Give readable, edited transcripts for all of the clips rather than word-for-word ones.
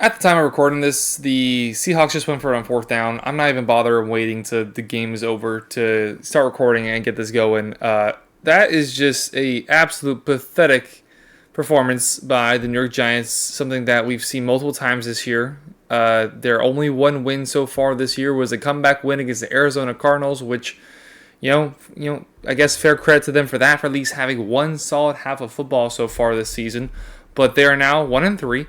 At the time of recording this, the Seahawks just went for it on fourth down. I'm not even bothering waiting till the game is over to start recording and get this going. That is just a absolute pathetic performance by the New York Giants, something that we've seen multiple times this year. Their only one win so far this year was a comeback win against the Arizona Cardinals, which, I guess fair credit to them for that, for at least having one solid half of football so far this season. But they are now 1-3,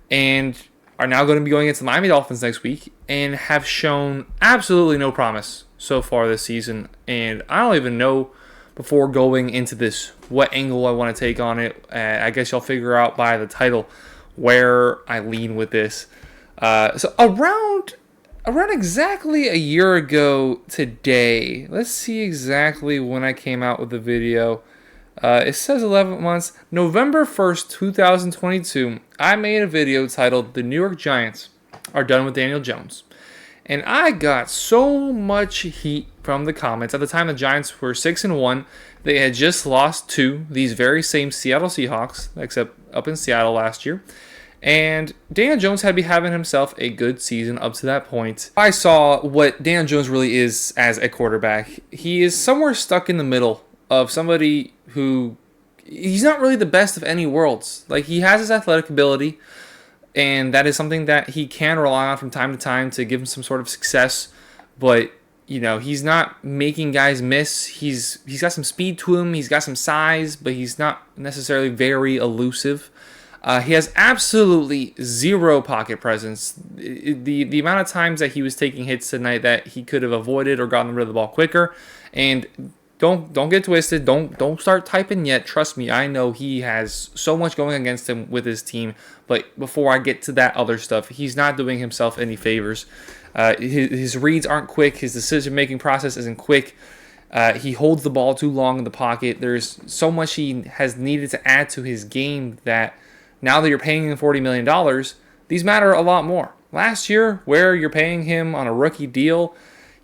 and are now going to be going against the Miami Dolphins next week, and have shown absolutely no promise so far this season. And I don't even know, before going into this, what angle I want to take on it. I guess y'all figure out by the title where I lean with this. So around exactly a year ago today, let's see exactly when I came out with the video. It says 11 months. November 1st, 2022, I made a video titled "The New York Giants Are Done with Daniel Jones." And I got so much heat from the comments. At the time, the Giants were 6-1. They had just lost to these very same Seattle Seahawks, except up in Seattle last year. And Daniel Jones had been having himself a good season up to that point. I saw what Daniel Jones really is as a quarterback. He is somewhere stuck in the middle of somebody who, he's not really the best of any worlds. Like, he has his athletic ability, and that is something that he can rely on from time to time to give him some sort of success. But, he's not making guys miss. He's got some speed to him. He's got some size, but he's not necessarily very elusive. He has absolutely zero pocket presence. The amount of times that he was taking hits tonight that he could have avoided or gotten rid of the ball quicker. And don't get twisted. Don't start typing yet. Trust me, I know he has so much going against him with his team. But before I get to that other stuff, he's not doing himself any favors. His reads aren't quick. His decision-making process isn't quick. He holds the ball too long in the pocket. There's so much he has needed to add to his game that now that you're paying him $40 million, these matter a lot more. Last year, where you're paying him on a rookie deal,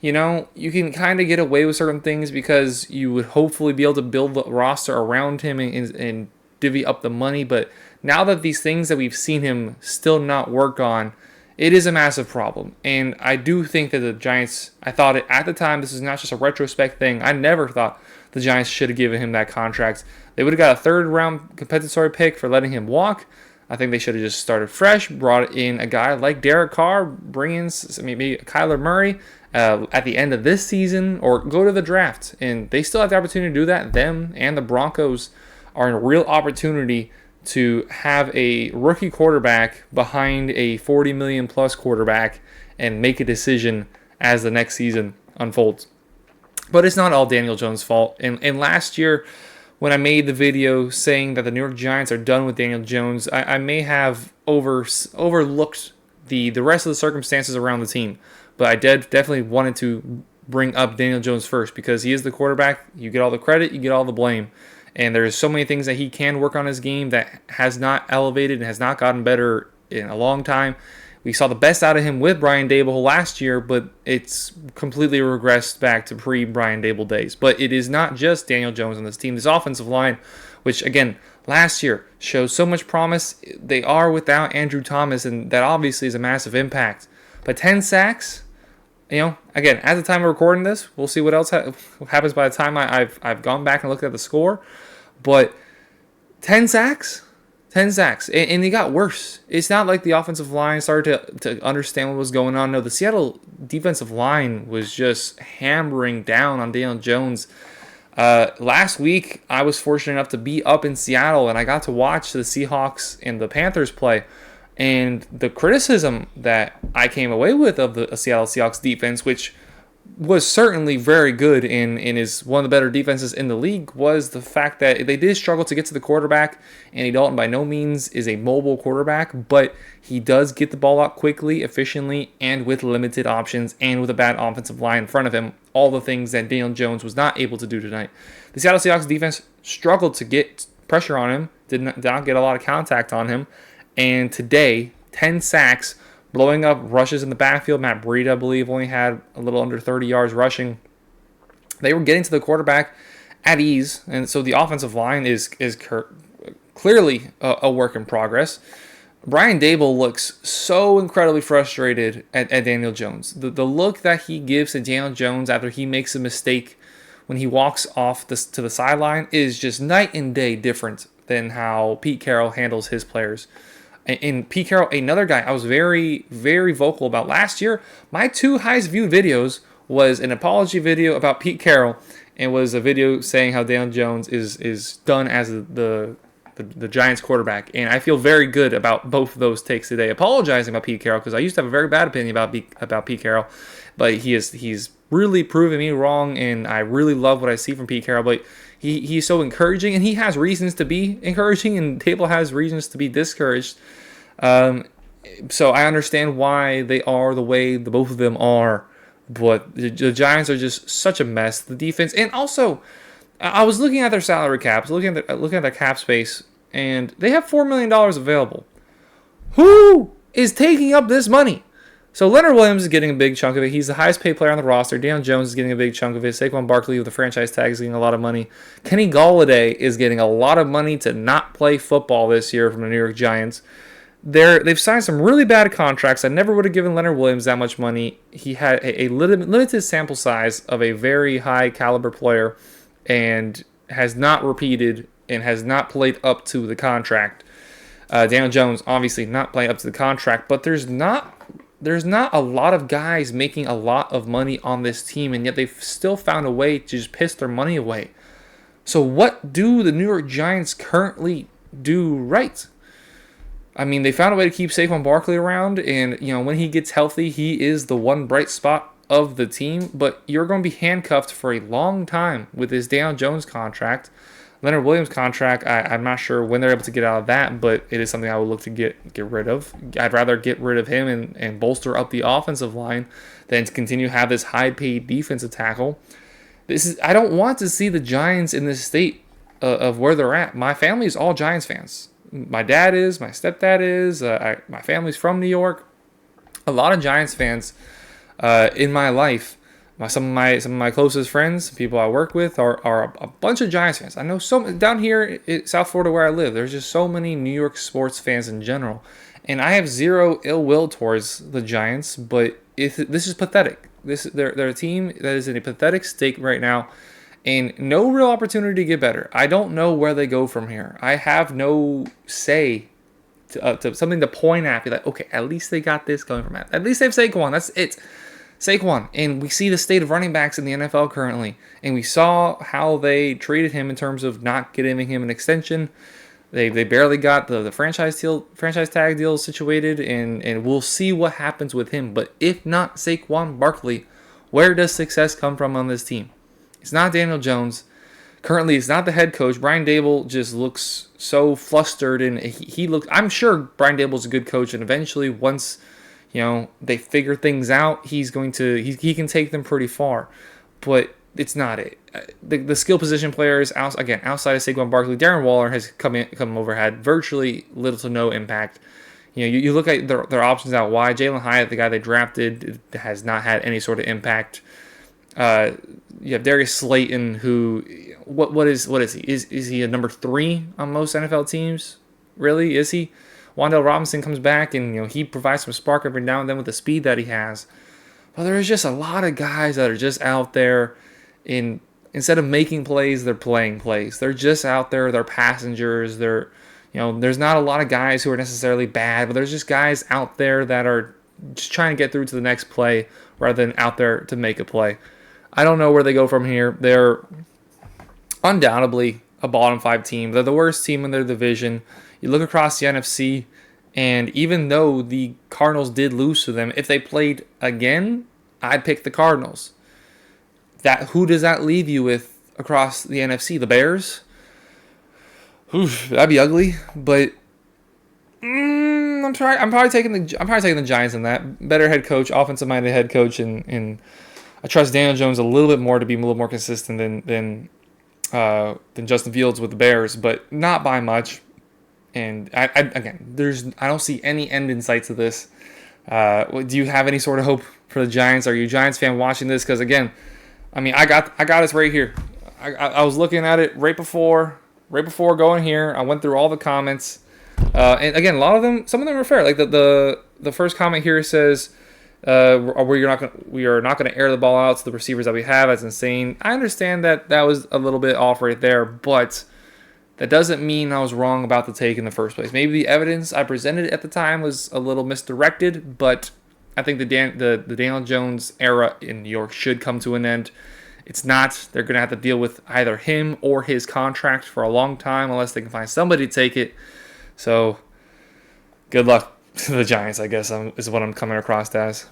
you can kind of get away with certain things because you would hopefully be able to build the roster around him and divvy up the money. But now that these things that we've seen him still not work on, it is a massive problem. And I do think that the Giants, I thought it at the time, this is not just a retrospect thing. I never thought the Giants should have given him that contract. They would have got a third-round compensatory pick for letting him walk. I think they should have just started fresh, brought in a guy like Derek Carr, bring in maybe Kyler Murray at the end of this season, or go to the draft. And they still have the opportunity to do that. Them and the Broncos are in a real opportunity to have a rookie quarterback behind a $40 million plus quarterback and make a decision as the next season unfolds. But it's not all Daniel Jones' fault. And last year, when I made the video saying that the New York Giants are done with Daniel Jones, I may have overlooked the rest of the circumstances around the team. But I definitely wanted to bring up Daniel Jones first because he is the quarterback. You get all the credit, you get all the blame. And there's so many things that he can work on his game that has not elevated and has not gotten better in a long time. We saw the best out of him with Brian Daboll last year, but it's completely regressed back to pre-Brian Daboll days. But it is not just Daniel Jones on this team. This offensive line, which, again, last year showed so much promise, they are without Andrew Thomas, and that obviously is a massive impact. But 10 sacks, again, at the time of recording this, we'll see what else happens by the time I've gone back and looked at the score. But 10 sacks? 10 sacks. And it got worse. It's not like the offensive line started to understand what was going on. No, the Seattle defensive line was just hammering down on Daniel Jones. Last week, I was fortunate enough to be up in Seattle, and I got to watch the Seahawks and the Panthers play. And the criticism that I came away with of the Seattle Seahawks defense, which was certainly very good and is one of the better defenses in the league, was the fact that they did struggle to get to the quarterback. Andy Dalton by no means is a mobile quarterback, but he does get the ball out quickly, efficiently, and with limited options, and with a bad offensive line in front of him. All the things that Daniel Jones was not able to do tonight. The Seattle Seahawks defense struggled to get pressure on him, did not get a lot of contact on him, and today, 10 sacks, blowing up rushes in the backfield. Matt Breida, I believe, only had a little under 30 yards rushing. They were getting to the quarterback at ease, and so the offensive line is clearly a work in progress. Brian Dable looks so incredibly frustrated at Daniel Jones. The look that he gives to Daniel Jones after he makes a mistake when he walks off to the sideline is just night and day different than how Pete Carroll handles his players. And Pete Carroll, another guy I was very, very vocal about last year. My two highest viewed videos was an apology video about Pete Carroll and was a video saying how Daniel Jones is done as the Giants quarterback. And I feel very good about both of those takes today. Apologizing about Pete Carroll because I used to have a very bad opinion about Pete Carroll, but he's really proven me wrong, and I really love what I see from Pete Carroll. But he's so encouraging, and he has reasons to be encouraging, and Dable has reasons to be discouraged. So I understand why they are the way the both of them are. But the Giants are just such a mess. The defense, and also, I was looking at their salary caps, looking at their cap space, and they have $4 million available. Who is taking up this money? So Leonard Williams is getting a big chunk of it. He's the highest paid player on the roster. Daniel Jones is getting a big chunk of it. Saquon Barkley with the franchise tag is getting a lot of money. Kenny Golladay is getting a lot of money to not play football this year from the New York Giants. They've signed some really bad contracts. I never would have given Leonard Williams that much money. He had a limited sample size of a very high caliber player and has not repeated and has not played up to the contract. Daniel Jones obviously not playing up to the contract, but there's not a lot of guys making a lot of money on this team, and yet they've still found a way to just piss their money away. So what do the New York Giants currently do right? I mean, they found a way to keep Saquon Barkley around, and when he gets healthy, he is the one bright spot of the team. But you're going to be handcuffed for a long time with this Daniel Jones contract. Leonard Williams contract, I'm not sure when they're able to get out of that, but it is something I would look to get rid of. I'd rather get rid of him and bolster up the offensive line than to continue to have this high-paid defensive tackle. I don't want to see the Giants in this state of where they're at. My family is all Giants fans. My dad is, my stepdad is, my family's from New York. A lot of Giants fans in my life. Some of my closest friends, people I work with, are a bunch of Giants fans. I know down here in South Florida where I live, there's just so many New York sports fans in general. And I have zero ill will towards the Giants, but this is pathetic. They're a team that is in a pathetic state right now, and no real opportunity to get better. I don't know where they go from here. I have no say to something to point at. Be like, okay, at least they got this going from that. At least they have Saquon. That's it. Saquon. And we see the state of running backs in the NFL currently. And we saw how they treated him in terms of not giving him an extension. They barely got the franchise tag deal situated, and we'll see what happens with him. But if not Saquon Barkley, where does success come from on this team? It's not Daniel Jones. Currently, it's not the head coach. Brian Dable just looks so flustered, and he looks. I'm sure Brian Dable's a good coach, and eventually, once they figure things out, he can take them pretty far. But it's not it. The skill position players outside of Saquon Barkley, Darren Waller has come over, had virtually little to no impact. You look at their options out wide. Jalen Hyatt, the guy they drafted, has not had any sort of impact. You have Darius Slayton, who what is he? Is he a number 3 on most NFL teams? Really? Is he? Wan'Dale Robinson comes back, and he provides some spark every now and then with the speed that he has. But there's just a lot of guys that are just out there, instead of making plays, they're playing plays. They're just out there. They're passengers. There's not a lot of guys who are necessarily bad, but there's just guys out there that are just trying to get through to the next play rather than out there to make a play. I don't know where they go from here. They're undoubtedly a bottom 5 team. They're the worst team in their division. You look across the NFC, and even though the Cardinals did lose to them, if they played again, I'd pick the Cardinals. Who does that leave you with across the NFC? The Bears? Oof, that'd be ugly. But I'm probably taking the Giants in that. Better head coach, offensive-minded head coach, and I trust Daniel Jones a little bit more to be a little more consistent than Justin Fields with the Bears, but not by much. And I don't see any end in sight to this. Do you have any sort of hope for the Giants? Are you a Giants fan watching this? Because again, I got us right here. I was looking at it right before going here. I went through all the comments. And again, a lot of them, some of them are fair. Like the first comment here says, we are not gonna air the ball out to the receivers that we have. That's insane. I understand that was a little bit off right there, but that doesn't mean I was wrong about the take in the first place. Maybe the evidence I presented at the time was a little misdirected, but I think the Daniel Jones era in New York should come to an end. It's not. They're going to have to deal with either him or his contract for a long time unless they can find somebody to take it. So, good luck to the Giants, I guess, is what I'm coming across as.